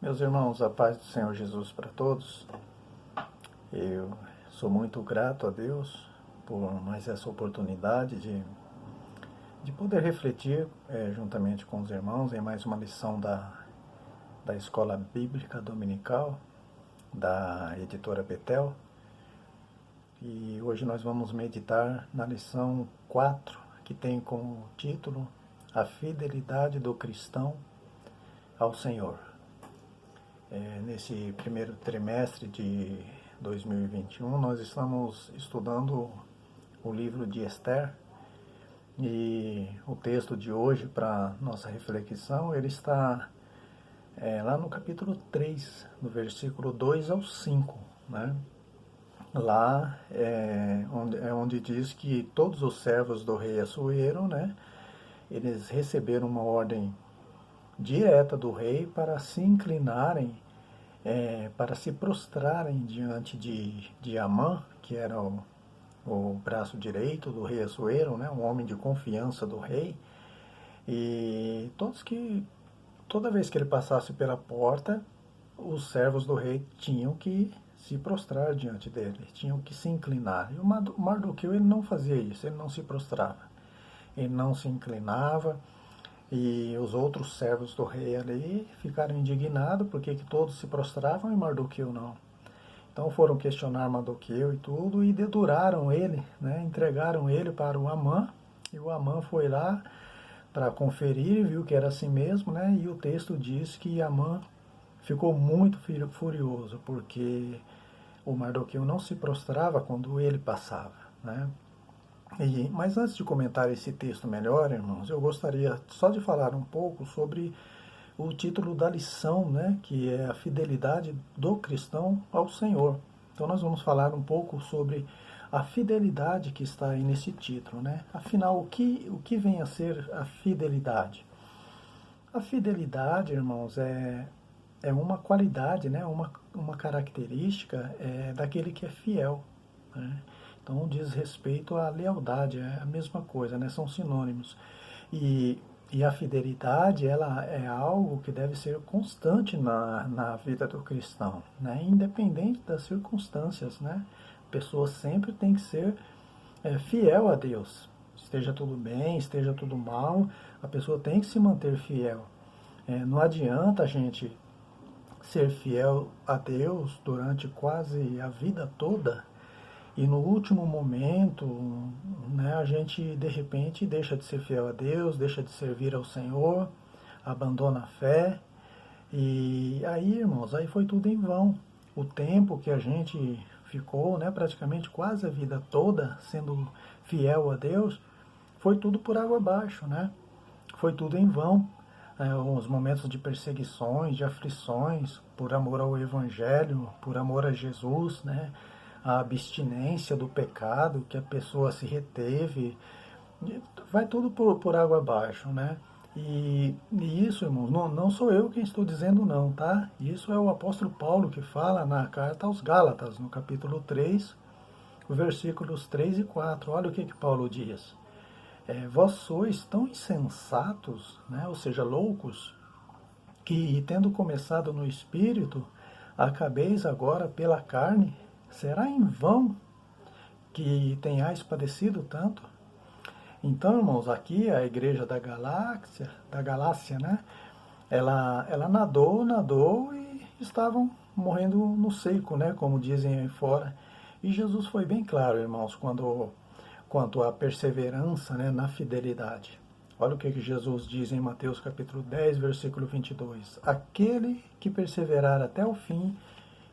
Meus irmãos, a paz do Senhor Jesus para todos. Eu sou muito grato a Deus por mais essa oportunidade de poder refletir juntamente com os irmãos em mais uma lição da Escola Bíblica Dominical, da editora Betel. E hoje nós vamos meditar na lição 4, que tem como título A Fidelidade do Cristão ao Senhor. Nesse primeiro trimestre de 2021, nós estamos estudando o livro de Esther, e o texto de hoje para nossa reflexão, ele está lá no capítulo 3, no versículo 2 ao 5, né? Lá onde diz que todos os servos do rei Assuero, né, eles receberam uma ordem direta do rei para se inclinarem, para se prostrarem diante de Amã, que era o braço direito do rei Assuero, né, um homem de confiança do rei. E toda vez que ele passasse pela porta, os servos do rei tinham que se prostrar diante dele, tinham que se inclinar. E o Mardoqueu, ele não fazia isso, ele não se prostrava, ele não se inclinava. E os outros servos do rei ali ficaram indignados porque que todos se prostravam e Mardoqueu não. Então foram questionar Mardoqueu e tudo, e deduraram ele, né? Entregaram ele para o Amã, e o Amã foi lá para conferir, viu que era assim mesmo, né? E o texto diz que Amã ficou muito furioso, porque o Mardoqueu não se prostrava quando ele passava, né? Mas antes de comentar esse texto melhor, irmãos, eu gostaria só de falar um pouco sobre o título da lição, né, que é a fidelidade do cristão ao Senhor. Então nós vamos falar um pouco sobre a fidelidade que está aí nesse título, né? Afinal, o que vem a ser a fidelidade? A fidelidade, irmãos, é uma qualidade, né, uma característica daquele que é fiel, né? Então diz respeito à lealdade, é a mesma coisa, né? São sinônimos. E a fidelidade, ela é algo que deve ser constante na vida do cristão, né? Independente das circunstâncias, né? A pessoa sempre tem que ser fiel a Deus. Esteja tudo bem, esteja tudo mal, a pessoa tem que se manter fiel. Não adianta a gente ser fiel a Deus durante quase a vida toda, e no último momento, né, a gente de repente deixa de ser fiel a Deus, deixa de servir ao Senhor, abandona a fé. E aí, irmãos, aí foi tudo em vão. O tempo que a gente ficou, né, praticamente quase a vida toda sendo fiel a Deus, foi tudo por água abaixo, né? Foi tudo em vão. Os momentos de perseguições, de aflições, por amor ao Evangelho, por amor a Jesus, né? A abstinência do pecado que a pessoa se reteve, vai tudo por água abaixo, né? E isso, irmãos, não sou eu quem estou dizendo não, tá? Isso é o apóstolo Paulo que fala na carta aos Gálatas, no capítulo 3, versículos 3 e 4. Olha o que Paulo diz. Vós sois tão insensatos, né? Ou seja, loucos, que tendo começado no Espírito, acabeis agora pela carne. Será em vão que tenhais padecido tanto? Então, irmãos, aqui a igreja da Galácia, né? Ela nadou e estavam morrendo no seco, né? Como dizem aí fora. E Jesus foi bem claro, irmãos, quanto à perseverança, né, na fidelidade. Olha o que Jesus diz em Mateus capítulo 10, versículo 22. Aquele que perseverar até o fim,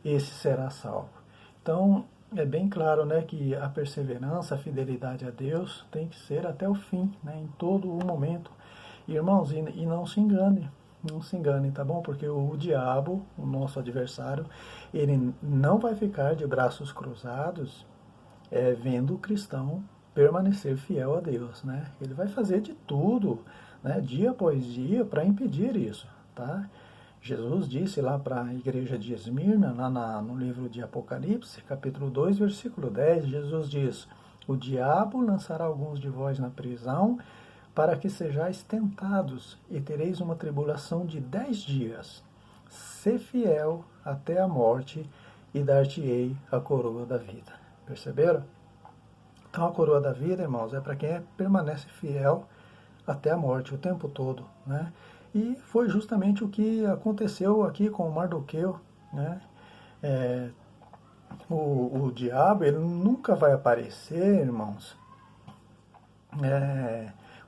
esse será salvo. Então, é bem claro, né, que a perseverança, a fidelidade a Deus tem que ser até o fim, né, em todo o momento. Irmãos, e não se engane, tá bom? Porque o diabo, o nosso adversário, ele não vai ficar de braços cruzados vendo o cristão permanecer fiel a Deus, né? Ele vai fazer de tudo, né, dia após dia, para impedir isso, tá? Jesus disse lá para a igreja de Esmirna, lá no livro de Apocalipse, capítulo 2, versículo 10, Jesus diz: o diabo lançará alguns de vós na prisão, para que sejais tentados, e tereis uma tribulação de 10 dias. ser fiel até a morte e dar-te-ei a coroa da vida. Perceberam? Então a coroa da vida, irmãos, é para quem permanece fiel até a morte, o tempo todo, né? E foi justamente o que aconteceu aqui com Mardoqueu, né? O diabo, ele nunca vai aparecer, irmãos,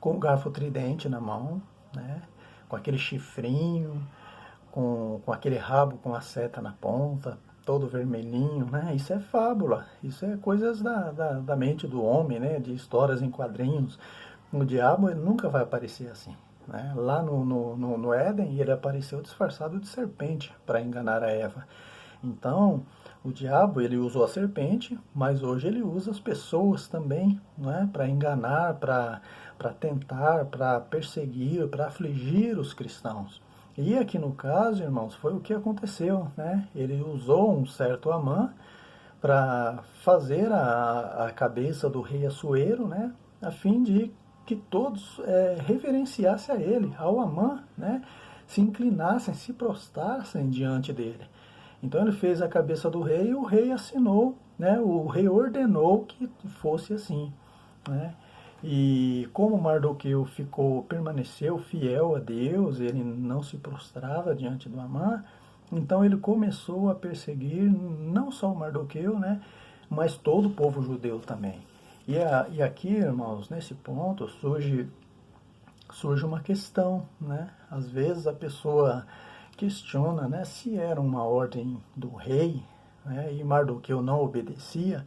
com um garfo tridente na mão, né? Com aquele chifrinho, com aquele rabo com a seta na ponta, todo vermelhinho, né? Isso é fábula, isso é coisas da mente do homem, né? De histórias em quadrinhos. O diabo, ele nunca vai aparecer assim, né? Lá no Éden, ele apareceu disfarçado de serpente para enganar a Eva. Então, o diabo, ele usou a serpente, mas hoje ele usa as pessoas também, né? Para enganar, para tentar, para perseguir, para afligir os cristãos. E aqui no caso, irmãos, foi o que aconteceu, né? Ele usou um certo Amã para fazer a cabeça do rei Assuero, né? A fim de que todos reverenciassem a ele, ao Amã, né? Se inclinassem, se prostrassem diante dele. Então ele fez a cabeça do rei e o rei assinou, né? O rei ordenou que fosse assim, né? E como Mardoqueu permaneceu fiel a Deus, ele não se prostrava diante do Amã, então ele começou a perseguir não só o Mardoqueu, né, mas todo o povo judeu também. E aqui, irmãos, nesse ponto surge uma questão, né? Às vezes a pessoa questiona, né, se era uma ordem do rei, né, e Mardoqueu não obedecia.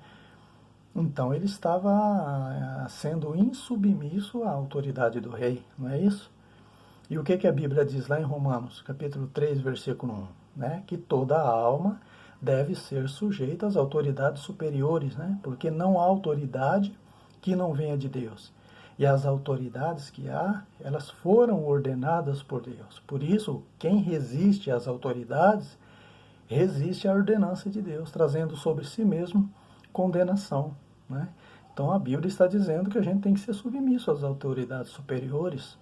Então ele estava sendo insubmisso à autoridade do rei, não é isso? E o que a Bíblia diz lá em Romanos, capítulo 3, versículo 1? Né? Que toda alma deve ser sujeita às autoridades superiores, né? Porque não há autoridade que não venha de Deus. E as autoridades que há, elas foram ordenadas por Deus. Por isso, quem resiste às autoridades, resiste à ordenança de Deus, trazendo sobre si mesmo condenação, né? Então a Bíblia está dizendo que a gente tem que ser submisso às autoridades superiores.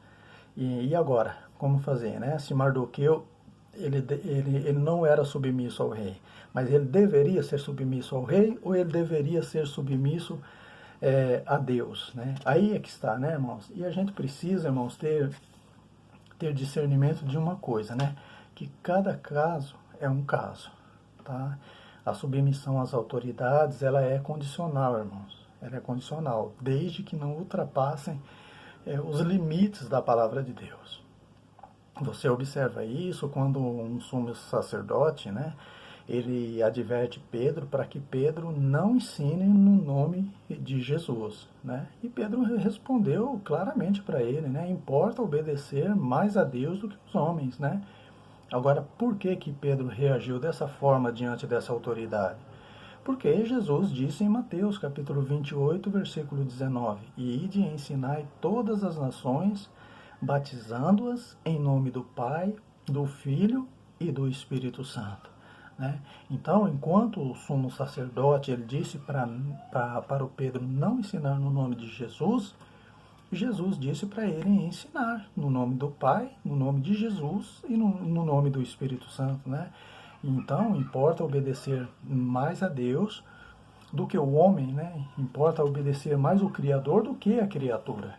E agora, como fazer, né? Se Mardoqueu, ele não era submisso ao rei, mas ele deveria ser submisso ao rei ou ele deveria ser submisso a Deus, né? Aí é que está, né, irmãos? E a gente precisa, irmãos, ter discernimento de uma coisa, né? Que cada caso é um caso, tá? A submissão às autoridades, ela é condicional, irmãos. Ela é condicional, desde que não ultrapassem os limites da palavra de Deus. Você observa isso quando um sumo sacerdote, né, ele adverte Pedro para que Pedro não ensine no nome de Jesus, né? E Pedro respondeu claramente para ele, né? Importa obedecer mais a Deus do que os homens, né? Agora, por que Pedro reagiu dessa forma diante dessa autoridade? Porque Jesus disse em Mateus, capítulo 28, versículo 19, e ide e ensinai todas as nações, batizando-as em nome do Pai, do Filho e do Espírito Santo. Né? Então, enquanto o sumo sacerdote ele disse para o Pedro não ensinar no nome de Jesus, Jesus disse para ele ensinar no nome do Pai, no nome de Jesus e no nome do Espírito Santo, né? Então, importa obedecer mais a Deus do que o homem, né? Importa obedecer mais o Criador do que a criatura.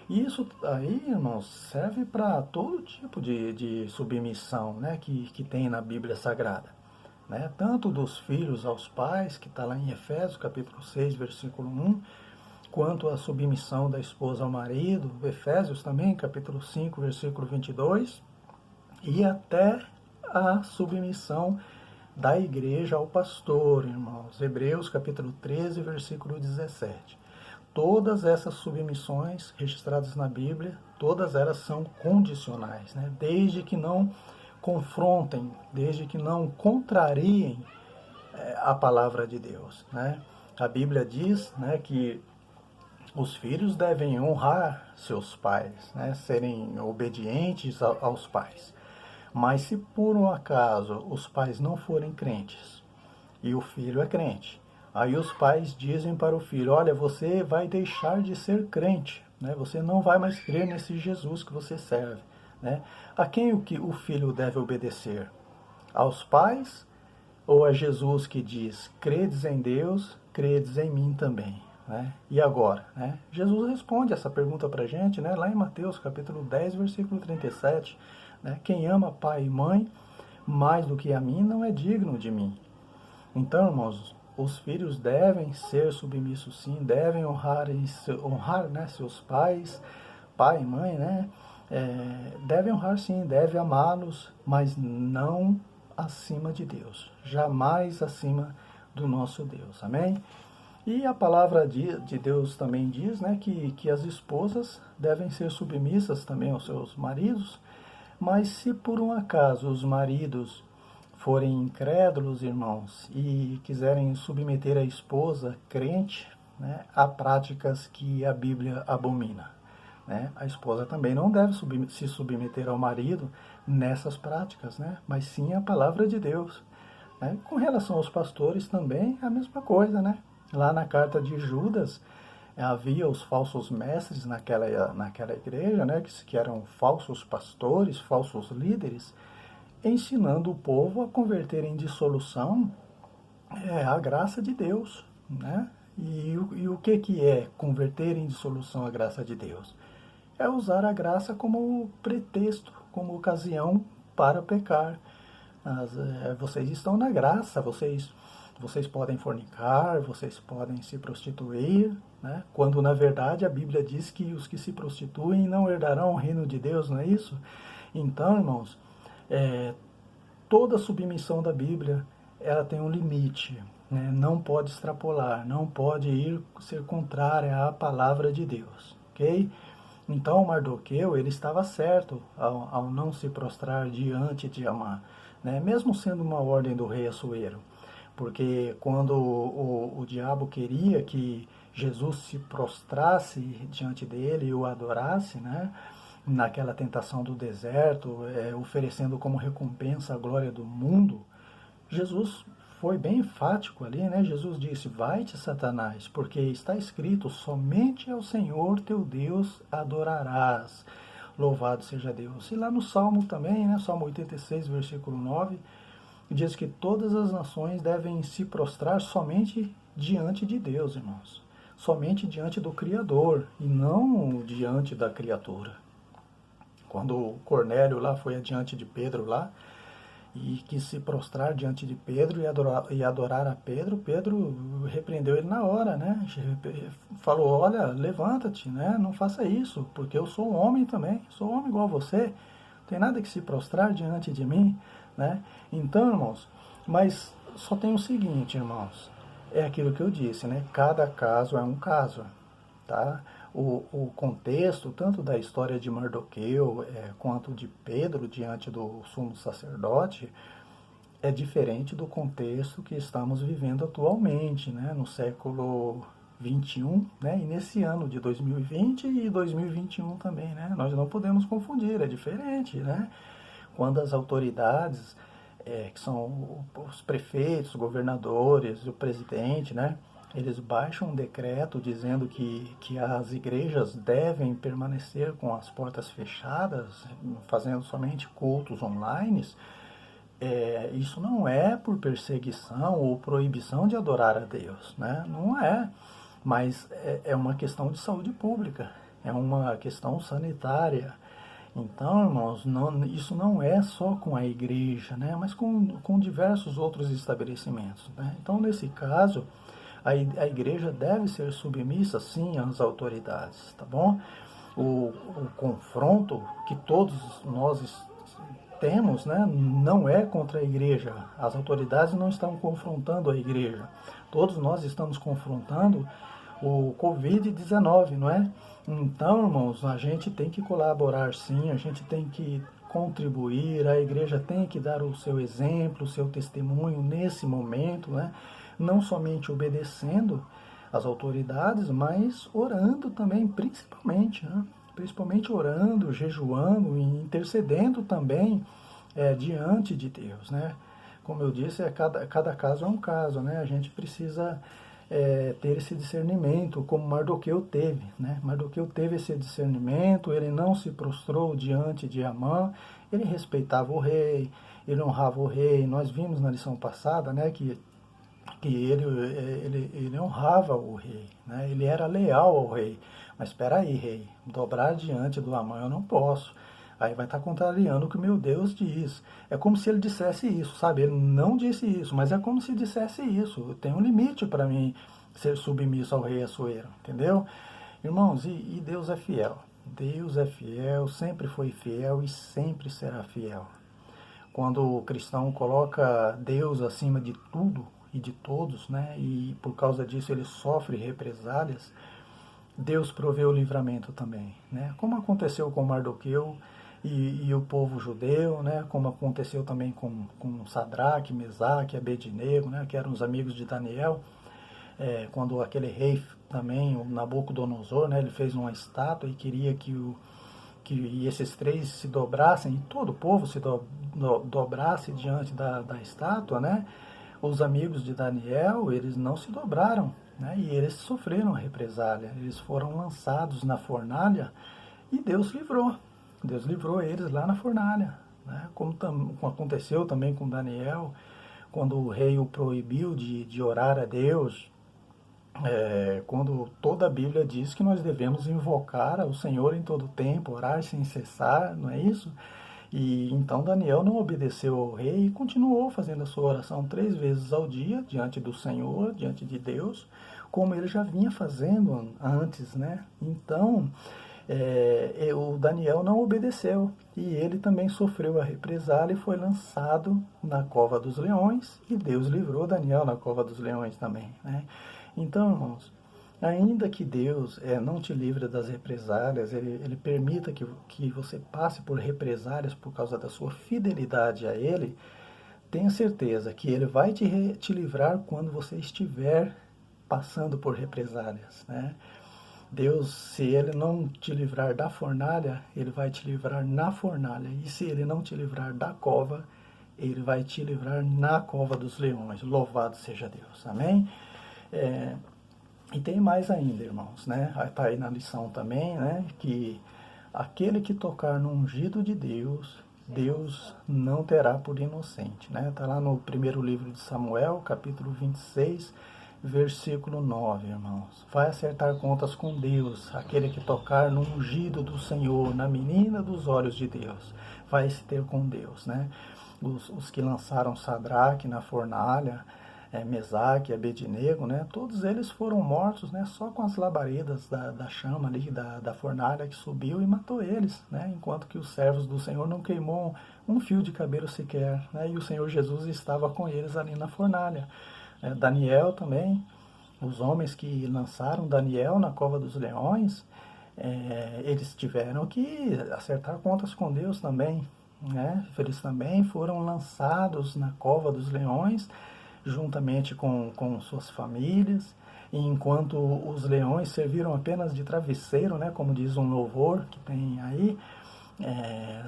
E isso aí, irmãos, serve para todo tipo de submissão, né? Que tem na Bíblia Sagrada, né? Tanto dos filhos aos pais, que está lá em Efésios, capítulo 6, versículo 1, quanto a submissão da esposa ao marido, Efésios também, capítulo 5, versículo 22, e até a submissão da igreja ao pastor, irmãos. Hebreus, capítulo 13, versículo 17. Todas essas submissões registradas na Bíblia, todas elas são condicionais, né? Desde que não confrontem, desde que não contrariem a palavra de Deus, né? A Bíblia diz, né, que os filhos devem honrar seus pais, né, serem obedientes aos pais. Mas se por um acaso os pais não forem crentes e o filho é crente, aí os pais dizem para o filho, olha, você vai deixar de ser crente, né? Você não vai mais crer nesse Jesus que você serve, né? A quem o filho deve obedecer? aos pais ou é Jesus que diz, credes em Deus, credes em mim também? Né? E agora? Né? Jesus responde essa pergunta para a gente, né? Lá em Mateus capítulo 10, versículo 37. Né? Quem ama pai e mãe mais do que a mim não é digno de mim. Então, irmãos, os filhos devem ser submissos sim, devem honrar, né, seus pais, pai e mãe, né? Devem honrar sim, devem amá-los, mas não acima de Deus, jamais acima do nosso Deus, amém? E a palavra de Deus também diz, né, que as esposas devem ser submissas também aos seus maridos, mas se por um acaso os maridos forem incrédulos, irmãos, e quiserem submeter a esposa crente, né, a práticas que a Bíblia abomina. Né? A esposa também não deve se submeter ao marido nessas práticas, né? Mas sim a palavra de Deus. Né? Com relação aos pastores também, a mesma coisa. Né? Lá na carta de Judas, havia os falsos mestres naquela igreja, né? que eram falsos pastores, falsos líderes, ensinando o povo a converter em dissolução a graça de Deus. Né? E o que é converter em dissolução a graça de Deus? É usar a graça como pretexto, como ocasião para pecar. Vocês estão na graça, vocês podem fornicar, vocês podem se prostituir, né? Quando na verdade a Bíblia diz que os que se prostituem não herdarão o reino de Deus, não é isso? Então, irmãos, toda submissão da Bíblia, ela tem um limite, né? Não pode extrapolar, não pode ser contrária à palavra de Deus, ok? Então Mardoqueu, ele estava certo ao não se prostrar diante de Amã, né? Mesmo sendo uma ordem do rei Assuero, porque quando o diabo queria que Jesus se prostrasse diante dele e o adorasse, né? Naquela tentação do deserto, oferecendo como recompensa a glória do mundo, Jesus foi bem enfático ali, né? Jesus disse, vai-te, Satanás, porque está escrito, somente ao Senhor teu Deus adorarás. Louvado seja Deus. E lá no Salmo também, né? Salmo 86, versículo 9, diz que todas as nações devem se prostrar somente diante de Deus, irmãos. Somente diante do Criador e não diante da criatura. Quando Cornélio lá foi adiante de Pedro lá, e quis se prostrar diante de Pedro e adorar a Pedro, Pedro repreendeu ele na hora, né? Falou, olha, levanta-te, né? Não faça isso, porque eu sou um homem também, sou um homem igual a você, não tem nada que se prostrar diante de mim, né? Então, irmãos, mas só tem o seguinte, irmãos, é aquilo que eu disse, né? Cada caso é um caso, tá? O contexto, tanto da história de Mardoqueu quanto de Pedro diante do sumo sacerdote, é diferente do contexto que estamos vivendo atualmente, né, no século 21, né, e nesse ano de 2020 e 2021 também. Né, nós não podemos confundir, é diferente. Né, quando as autoridades, que são os prefeitos, governadores, o presidente, né, eles baixam um decreto dizendo que as igrejas devem permanecer com as portas fechadas, fazendo somente cultos online. Isso não é por perseguição ou proibição de adorar a Deus, né? Não é, mas é uma questão de saúde pública, é uma questão sanitária. Então, irmãos, isso não é só com a igreja, né? Mas com diversos outros estabelecimentos. Né? Então, nesse caso, a igreja deve ser submissa, sim, às autoridades, tá bom? O confronto que todos nós temos, né, não é contra a igreja. As autoridades não estão confrontando a igreja. Todos nós estamos confrontando o Covid-19, não é? Então, irmãos, a gente tem que colaborar, sim, a gente tem que contribuir, a igreja tem que dar o seu exemplo, o seu testemunho nesse momento, né? Não somente obedecendo às autoridades, mas orando também, principalmente, né? Principalmente orando, jejuando e intercedendo também diante de Deus, né? Como eu disse, cada caso é um caso, né? A gente precisa ter esse discernimento, como Mardoqueu teve, né? Mardoqueu teve esse discernimento, ele não se prostrou diante de Amã, ele respeitava o rei, ele honrava o rei. Nós vimos na lição passada, né, que ele honrava o rei, né? Ele era leal ao rei. Mas espera aí, rei, dobrar diante do Amã eu não posso. Aí vai estar contrariando o que o meu Deus diz. É como se ele dissesse isso, sabe? Ele não disse isso, mas é como se dissesse isso. Tem um limite para mim ser submisso ao rei Assuero, entendeu? Irmãos, e Deus é fiel. Deus é fiel, sempre foi fiel e sempre será fiel. Quando o cristão coloca Deus acima de tudo e de todos, né, e por causa disso ele sofre represálias, Deus provê o livramento também, né, como aconteceu com Mardoqueu e o povo judeu, né, como aconteceu também com Sadraque, Mesaque, Abednego, né, que eram os amigos de Daniel, quando aquele rei também, o Nabucodonosor, né, ele fez uma estátua e queria que esses três se dobrassem, e todo o povo se dobrasse diante da estátua, né? Os amigos de Daniel, eles não se dobraram, né? E eles sofreram a represália, eles foram lançados na fornalha e Deus livrou. Deus livrou eles lá na fornalha, né? Como aconteceu também com Daniel, quando o rei o proibiu de orar a Deus, quando toda a Bíblia diz que nós devemos invocar o Senhor em todo tempo, orar sem cessar, não é isso? E então Daniel não obedeceu ao rei e continuou fazendo a sua oração 3 vezes ao dia, diante do Senhor, diante de Deus, como ele já vinha fazendo antes, né? Então, o Daniel não obedeceu e ele também sofreu a represália e foi lançado na cova dos leões, e Deus livrou Daniel na cova dos leões também, né? Então, irmãos, ainda que Deus não te livre das represálias, Ele permita que você passe por represálias por causa da sua fidelidade a Ele, tenha certeza que Ele vai te livrar quando você estiver passando por represálias, né? Deus, se Ele não te livrar da fornalha, Ele vai te livrar na fornalha. E se Ele não te livrar da cova, Ele vai te livrar na cova dos leões. Louvado seja Deus. Amém? E tem mais ainda, irmãos, né? Está aí na lição também, né? Que aquele que tocar no ungido de Deus, Deus não terá por inocente, né? Está lá no primeiro livro de Samuel, capítulo 26, versículo 9, irmãos. Vai acertar contas com Deus, aquele que tocar no ungido do Senhor, na menina dos olhos de Deus, vai se ter com Deus, né? Os que lançaram Sadraque na fornalha, Mesaque e Abednego, né? Todos eles foram mortos, né? Só com as labaredas da chama ali, da fornalha que subiu e matou eles, né? Enquanto que os servos do Senhor não queimou um fio de cabelo sequer, né? E o Senhor Jesus estava com eles ali na fornalha. Daniel também, os homens que lançaram Daniel na cova dos leões, eles tiveram que acertar contas com Deus também, né? Eles também foram lançados na cova dos leões, juntamente com suas famílias, e enquanto os leões serviram apenas de travesseiro, né, como diz um louvor que tem aí,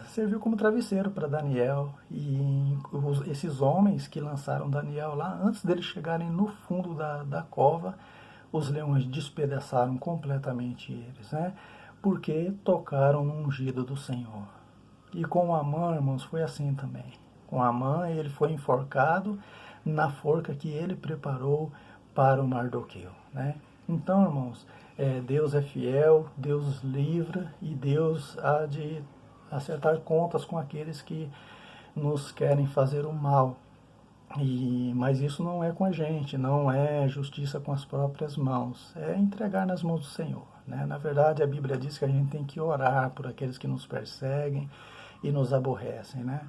serviu como travesseiro para Daniel, e esses homens que lançaram Daniel lá, antes deles chegarem no fundo da cova, os leões despedaçaram completamente eles, né, porque tocaram no ungido do Senhor. E com Amã, irmãos, foi assim também. Com Amã, ele foi enforcado na forca que ele preparou para o Mardoqueu, né? Então, irmãos, Deus é fiel, Deus livra e Deus há de acertar contas com aqueles que nos querem fazer o mal. Mas isso não é com a gente, não é justiça com as próprias mãos, é entregar nas mãos do Senhor, né? Na verdade, a Bíblia diz que a gente tem que orar por aqueles que nos perseguem e nos aborrecem, né?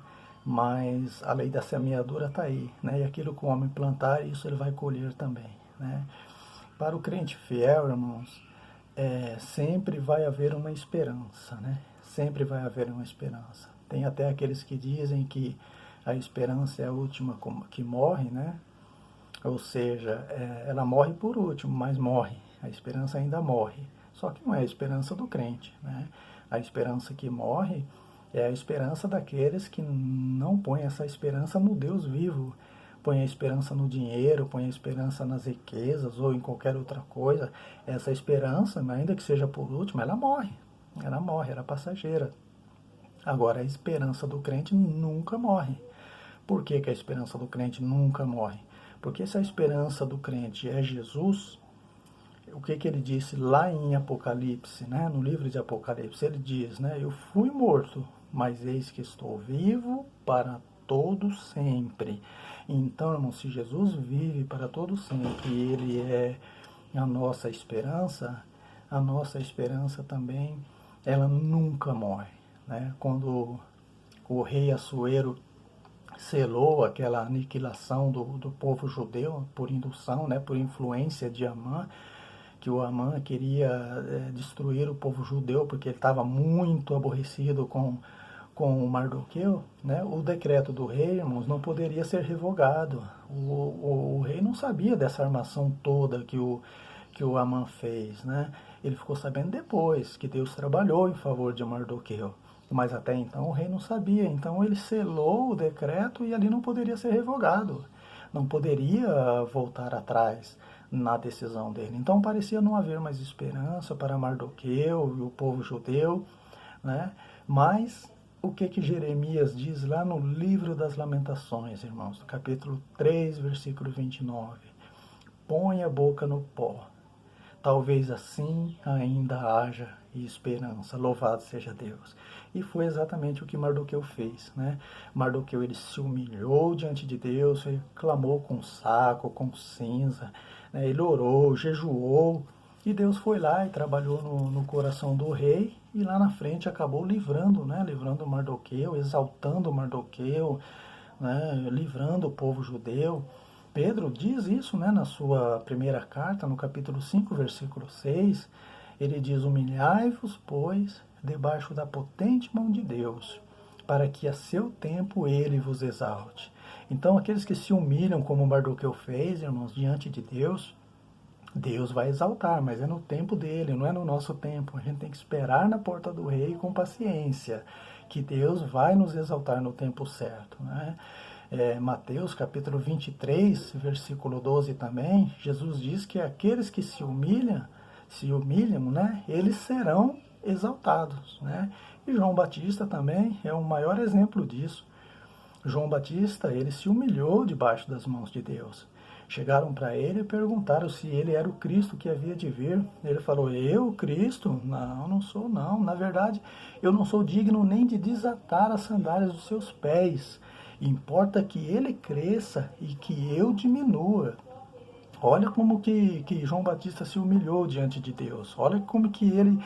Mas a lei da semeadura está aí, né? E aquilo que o homem plantar, isso ele vai colher também, né? Para o crente fiel, irmãos, sempre vai haver uma esperança, né? Sempre vai haver uma esperança. Tem até aqueles que dizem que a esperança é a última que morre, né? Ou seja, ela morre por último, mas morre. A esperança ainda morre. Só que não é a esperança do crente, né? A esperança que morre é a esperança daqueles que não põem essa esperança no Deus vivo. Põe a esperança no dinheiro, põe a esperança nas riquezas ou em qualquer outra coisa. Essa esperança, ainda que seja por último, ela morre. Ela morre, ela é passageira. Agora, a esperança do crente nunca morre. Por que que a esperança do crente nunca morre? Porque se a esperança do crente é Jesus, o que que ele disse lá em Apocalipse, né? No livro de Apocalipse, ele diz, né? Eu fui morto, mas eis que estou vivo para todo sempre. Então, irmão, se Jesus vive para todo sempre e ele é a nossa esperança também, ela nunca morre, né? Quando o rei Assuero selou aquela aniquilação do povo judeu por indução, né, por influência de Amã, que o Amã queria destruir o povo judeu porque ele estava muito aborrecido com o Mardoqueu, né? O decreto do rei, irmãos, não poderia ser revogado. O rei não sabia dessa armação toda que o Amã fez, né? Ele ficou sabendo depois que Deus trabalhou em favor de Mardoqueu. Mas até então o rei não sabia. Então ele selou o decreto e ali não poderia ser revogado. Não poderia voltar atrás na decisão dele. Então parecia não haver mais esperança para Mardoqueu e o povo judeu, né? Mas o que que Jeremias diz lá no livro das Lamentações, irmãos, no capítulo 3, versículo 29? Põe a boca no pó. Talvez assim ainda haja esperança. Louvado seja Deus. E foi exatamente o que Mardoqueu fez, né? Mardoqueu, ele se humilhou diante de Deus, ele clamou com saco, com cinza, né? Ele orou, jejuou, e Deus foi lá e trabalhou no coração do rei, e lá na frente acabou livrando, né? Livrando Mardoqueu, exaltando Mardoqueu, né? Livrando o povo judeu. Pedro diz isso, né, na sua primeira carta, no capítulo 5, versículo 6. Ele diz: humilhai-vos, pois, debaixo da potente mão de Deus, para que a seu tempo ele vos exalte. Então, aqueles que se humilham, como Mardoqueu fez, irmãos, diante de Deus, Deus vai exaltar, mas é no tempo dele, não é no nosso tempo. A gente tem que esperar na porta do rei com paciência, que Deus vai nos exaltar no tempo certo, né? Mateus capítulo 23, versículo 12 também, Jesus diz que aqueles que se humilham, né, eles serão exaltados, né? E João Batista também é o maior exemplo disso. João Batista, ele se humilhou debaixo das mãos de Deus. Chegaram para ele e perguntaram se ele era o Cristo que havia de vir. Ele falou: eu, Cristo? Não, não sou não. Na verdade, eu não sou digno nem de desatar as sandálias dos seus pés. Importa que ele cresça e que eu diminua. Olha como que João Batista se humilhou diante de Deus. Olha como que ele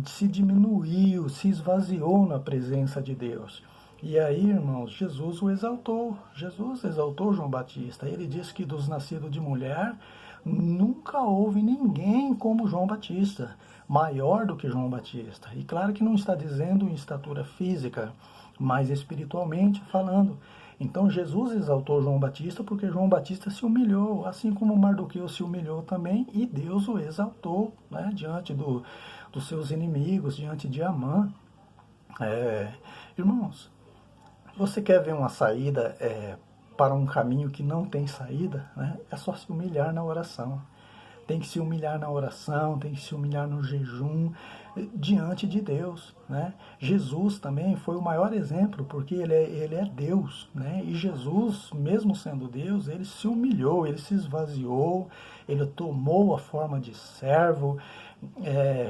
se diminuiu, se esvaziou na presença de Deus. E aí, irmãos, Jesus o exaltou. Jesus exaltou João Batista. Ele disse que dos nascidos de mulher, nunca houve ninguém como João Batista, maior do que João Batista. E claro que não está dizendo em estatura física, mas espiritualmente falando. Então Jesus exaltou João Batista porque João Batista se humilhou, assim como Mardoqueu se humilhou também, e Deus o exaltou, né, diante dos seus inimigos, diante de Amã. Irmãos, você quer ver uma saída para um caminho que não tem saída, né? É só se humilhar na oração. Tem que se humilhar na oração, tem que se humilhar no jejum, diante de Deus, né? Jesus também foi o maior exemplo, porque ele é Deus, né? E Jesus, mesmo sendo Deus, ele se humilhou, ele se esvaziou, ele tomou a forma de servo,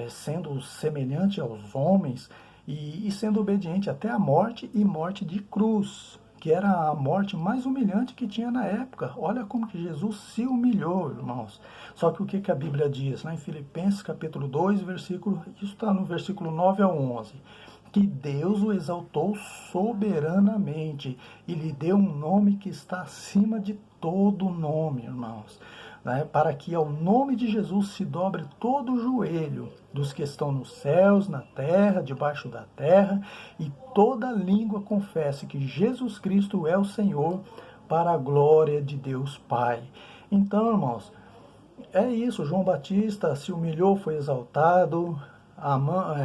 sendo semelhante aos homens, e sendo obediente até a morte, e morte de cruz, que era a morte mais humilhante que tinha na época. Olha como que Jesus se humilhou, irmãos. Só que o que a Bíblia diz? Lá em Filipenses capítulo 2, isso está no versículo 9 ao 11. Que Deus o exaltou soberanamente e lhe deu um nome que está acima de todo nome, irmãos. Né, para que ao nome de Jesus se dobre todo o joelho dos que estão nos céus, na terra, debaixo da terra, e toda língua confesse que Jesus Cristo é o Senhor, para a glória de Deus Pai. Então, irmãos, é isso. João Batista se humilhou, foi exaltado.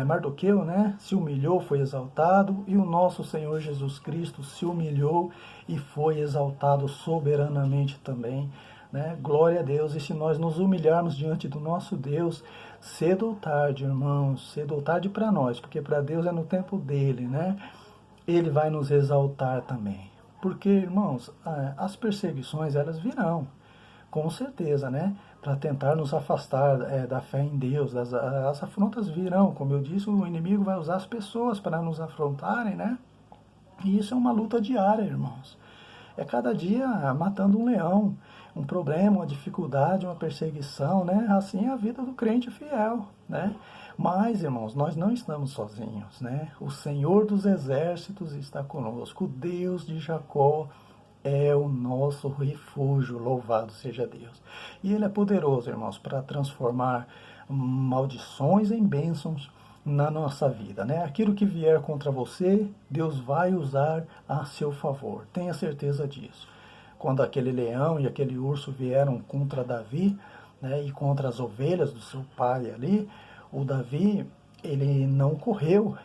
Mardoqueu, né, se humilhou, foi exaltado, e o nosso Senhor Jesus Cristo se humilhou e foi exaltado soberanamente também. Né? Glória a Deus. E se nós nos humilharmos diante do nosso Deus, cedo ou tarde, irmãos, cedo ou tarde para nós, porque para Deus é no tempo dele, né? Ele vai nos exaltar também. Porque, irmãos, as perseguições, elas virão, com certeza, né? Para tentar nos afastar da fé em Deus. As afrontas virão, como eu disse, o inimigo vai usar as pessoas para nos afrontarem, né? E isso é uma luta diária, irmãos. É cada dia matando um leão, um problema, uma dificuldade, uma perseguição, né? Assim é a vida do crente fiel, né? Mas, irmãos, nós não estamos sozinhos, né? O Senhor dos Exércitos está conosco, o Deus de Jacó é o nosso refúgio, louvado seja Deus. E Ele é poderoso, irmãos, para transformar maldições em bênçãos na nossa vida, né? Aquilo que vier contra você, Deus vai usar a seu favor. Tenha certeza disso. Quando aquele leão e aquele urso vieram contra Davi, né, e contra as ovelhas do seu pai ali, o Davi, ele não correu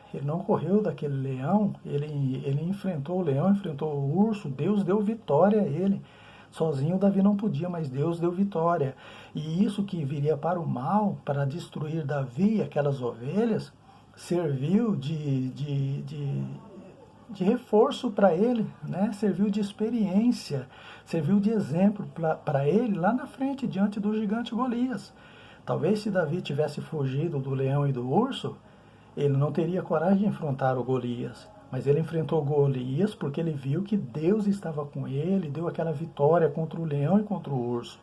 daquele leão, ele enfrentou o leão, enfrentou o urso, Deus deu vitória a ele. Sozinho Davi não podia, mas Deus deu vitória. E isso que viria para o mal, para destruir Davi e aquelas ovelhas, serviu de reforço para ele, né? Serviu de experiência, serviu de exemplo para ele lá na frente, diante do gigante Golias. Talvez se Davi tivesse fugido do leão e do urso, ele não teria coragem de enfrentar o Golias. Mas ele enfrentou Golias porque ele viu que Deus estava com ele, deu aquela vitória contra o leão e contra o urso.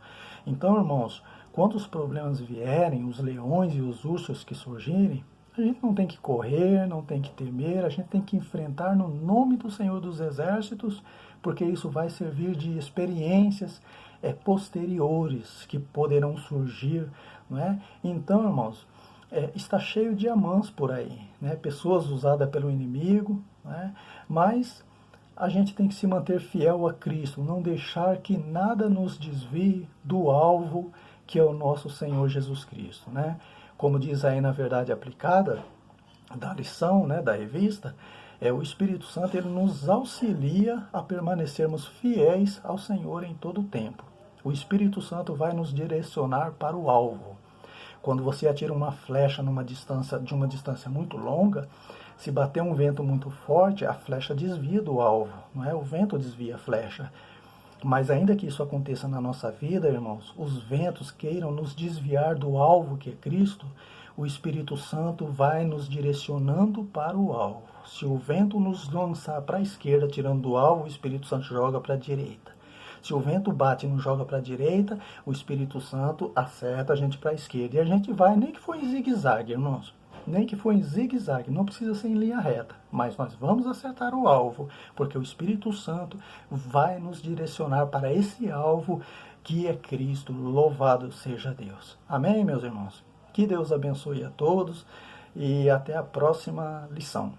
Então, irmãos, quando os problemas vierem, os leões e os ursos que surgirem, a gente não tem que correr, não tem que temer, a gente tem que enfrentar no nome do Senhor dos Exércitos, porque isso vai servir de experiências posteriores que poderão surgir, não é? Então, irmãos, está cheio de diamantes por aí, né? Pessoas usadas pelo inimigo, né? Mas a gente tem que se manter fiel a Cristo, não deixar que nada nos desvie do alvo que é o nosso Senhor Jesus Cristo, né? Como diz aí na verdade aplicada da lição, né, da revista, o Espírito Santo ele nos auxilia a permanecermos fiéis ao Senhor em todo o tempo. O Espírito Santo vai nos direcionar para o alvo. Quando você atira uma flecha de uma distância muito longa, se bater um vento muito forte, a flecha desvia do alvo, não é? O vento desvia a flecha. Mas ainda que isso aconteça na nossa vida, irmãos, os ventos queiram nos desviar do alvo que é Cristo, o Espírito Santo vai nos direcionando para o alvo. Se o vento nos lançar para a esquerda, tirando do alvo, o Espírito Santo joga para a direita. Se o vento bate e não joga para a direita, o Espírito Santo acerta a gente para a esquerda. E a gente vai, nem que for em zigue-zague, irmãos. Nem que for em zigue-zague, não precisa ser em linha reta. Mas nós vamos acertar o alvo, porque o Espírito Santo vai nos direcionar para esse alvo que é Cristo. Louvado seja Deus. Amém, meus irmãos? Que Deus abençoe a todos e até a próxima lição.